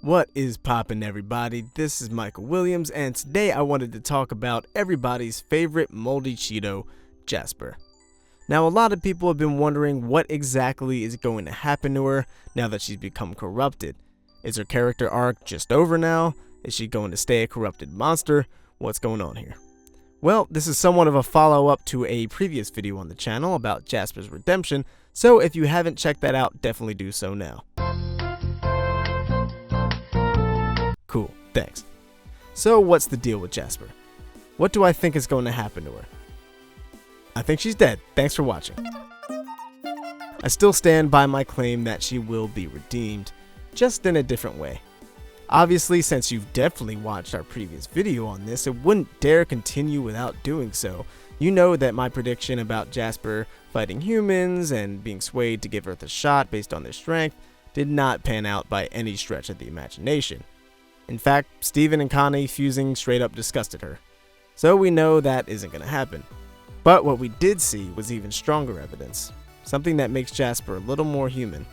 What is poppin', everybody? This is Michael Williams, and today I wanted to talk about everybody's favorite moldy Cheeto, Jasper. Now, a lot of people have been wondering what exactly is going to happen to her now that she's become corrupted. Is her character arc just over now? Is she going to stay a corrupted monster? What's going on here? Well, this is somewhat of a follow-up to a previous video on the channel about Jasper's redemption, so if you haven't checked that out, definitely do so now. Cool, thanks. So what's the deal with Jasper? What do I think is going to happen to her? I think she's dead. Thanks for watching. I still stand by my claim that she will be redeemed, just in a different way. Obviously, since you've definitely watched our previous video on this, it wouldn't dare continue without doing so. You know that my prediction about Jasper fighting humans and being swayed to give Earth a shot based on their strength did not pan out by any stretch of the imagination. In fact, Steven and Connie fusing straight up disgusted her. So we know that isn't going to happen. But what we did see was even stronger evidence. Something that makes Jasper a little more human.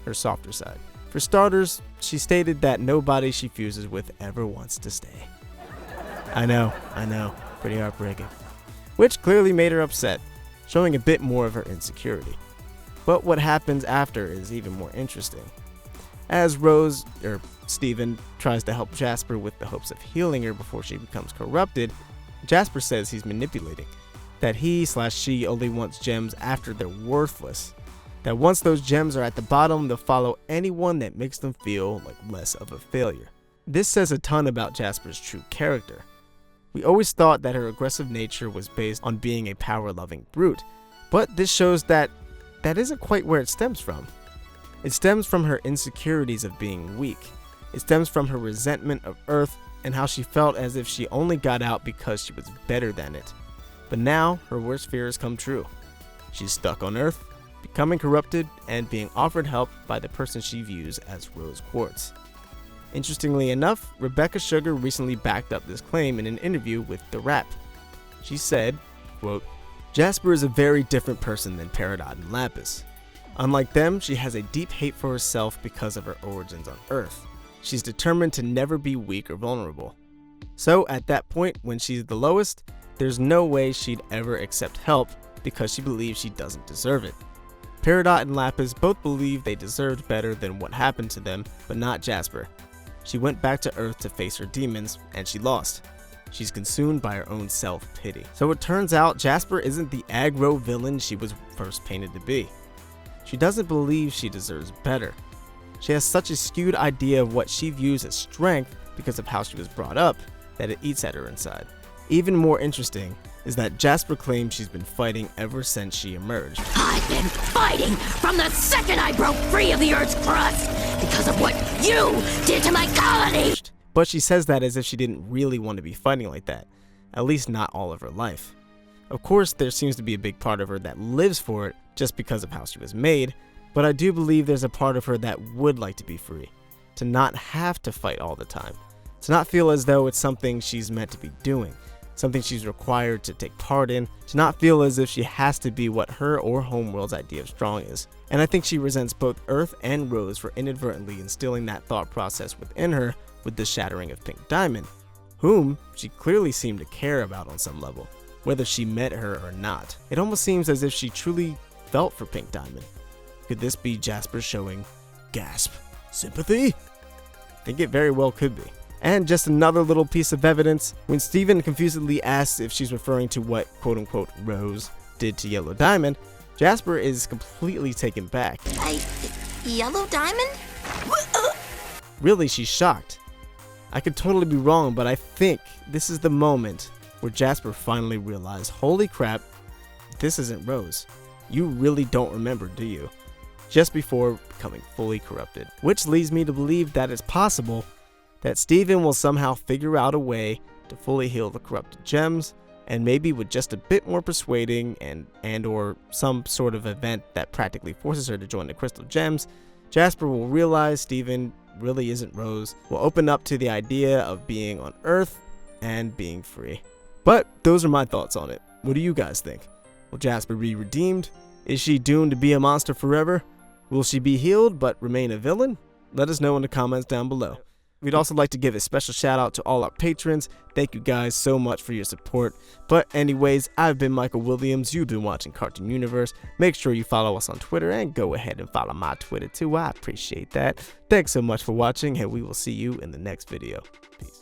Her softer side. For starters, she stated that nobody she fuses with ever wants to stay. I know, pretty heartbreaking. Which clearly made her upset, showing a bit more of her insecurity. But what happens after is even more interesting. As Steven tries to help Jasper with the hopes of healing her before she becomes corrupted, Jasper says he's manipulating, that he/she only wants gems after they're worthless, that once those gems are at the bottom, they'll follow anyone that makes them feel like less of a failure. This says a ton about Jasper's true character. We always thought that her aggressive nature was based on being a power-loving brute, but this shows that isn't quite where it stems from. It stems from her insecurities of being weak. It stems from her resentment of Earth and how she felt as if she only got out because she was better than it. But now, her worst fears come true. She's stuck on Earth, becoming corrupted, and being offered help by the person she views as Rose Quartz. Interestingly enough, Rebecca Sugar recently backed up this claim in an interview with The Wrap. She said, quote, "Jasper is a very different person than Peridot and Lapis. Unlike them, she has a deep hate for herself because of her origins on Earth. She's determined to never be weak or vulnerable. So at that point, when she's the lowest, there's no way she'd ever accept help because she believes she doesn't deserve it. Peridot and Lapis both believe they deserved better than what happened to them, but not Jasper. She went back to Earth to face her demons, and she lost. She's consumed by her own self-pity. So it turns out Jasper isn't the aggro villain she was first painted to be. She doesn't believe she deserves better. She has such a skewed idea of what she views as strength because of how she was brought up that it eats at her inside. Even more interesting is that Jasper claims she's been fighting ever since she emerged. I've been fighting from the second I broke free of the Earth's crust because of what you did to my colony! But she says that as if she didn't really want to be fighting like that, at least not all of her life. Of course, there seems to be a big part of her that lives for it just because of how she was made, but I do believe there's a part of her that would like to be free, to not have to fight all the time, to not feel as though it's something she's meant to be doing, something she's required to take part in, to not feel as if she has to be what her or Homeworld's idea of strong is. And I think she resents both Earth and Rose for inadvertently instilling that thought process within her with the shattering of Pink Diamond, whom she clearly seemed to care about on some level, whether she met her or not. It almost seems as if she truly felt for Pink Diamond. Could this be Jasper showing, gasp, sympathy? I think it very well could be. And just another little piece of evidence, when Steven confusedly asks if she's referring to what quote-unquote Rose did to Yellow Diamond, Jasper is completely taken back. Yellow Diamond? Really, she's shocked. I could totally be wrong, but I think this is the moment where Jasper finally realized, holy crap, this isn't Rose. You really don't remember, do you? Just before becoming fully corrupted. Which leads me to believe that it's possible that Steven will somehow figure out a way to fully heal the corrupted gems, and maybe with just a bit more persuading and or some sort of event that practically forces her to join the Crystal Gems, Jasper will realize Steven really isn't Rose, will open up to the idea of being on Earth and being free. But those are my thoughts on it. What do you guys think? Will Jasper be redeemed? Is she doomed to be a monster forever? Will she be healed but remain a villain? Let us know in the comments down below. We'd also like to give a special shout out to all our patrons. Thank you guys so much for your support. But anyways, I've been Michael Williams. You've been watching Cartoon Universe. Make sure you follow us on Twitter and go ahead and follow my Twitter too. I appreciate that. Thanks so much for watching, and we will see you in the next video. Peace.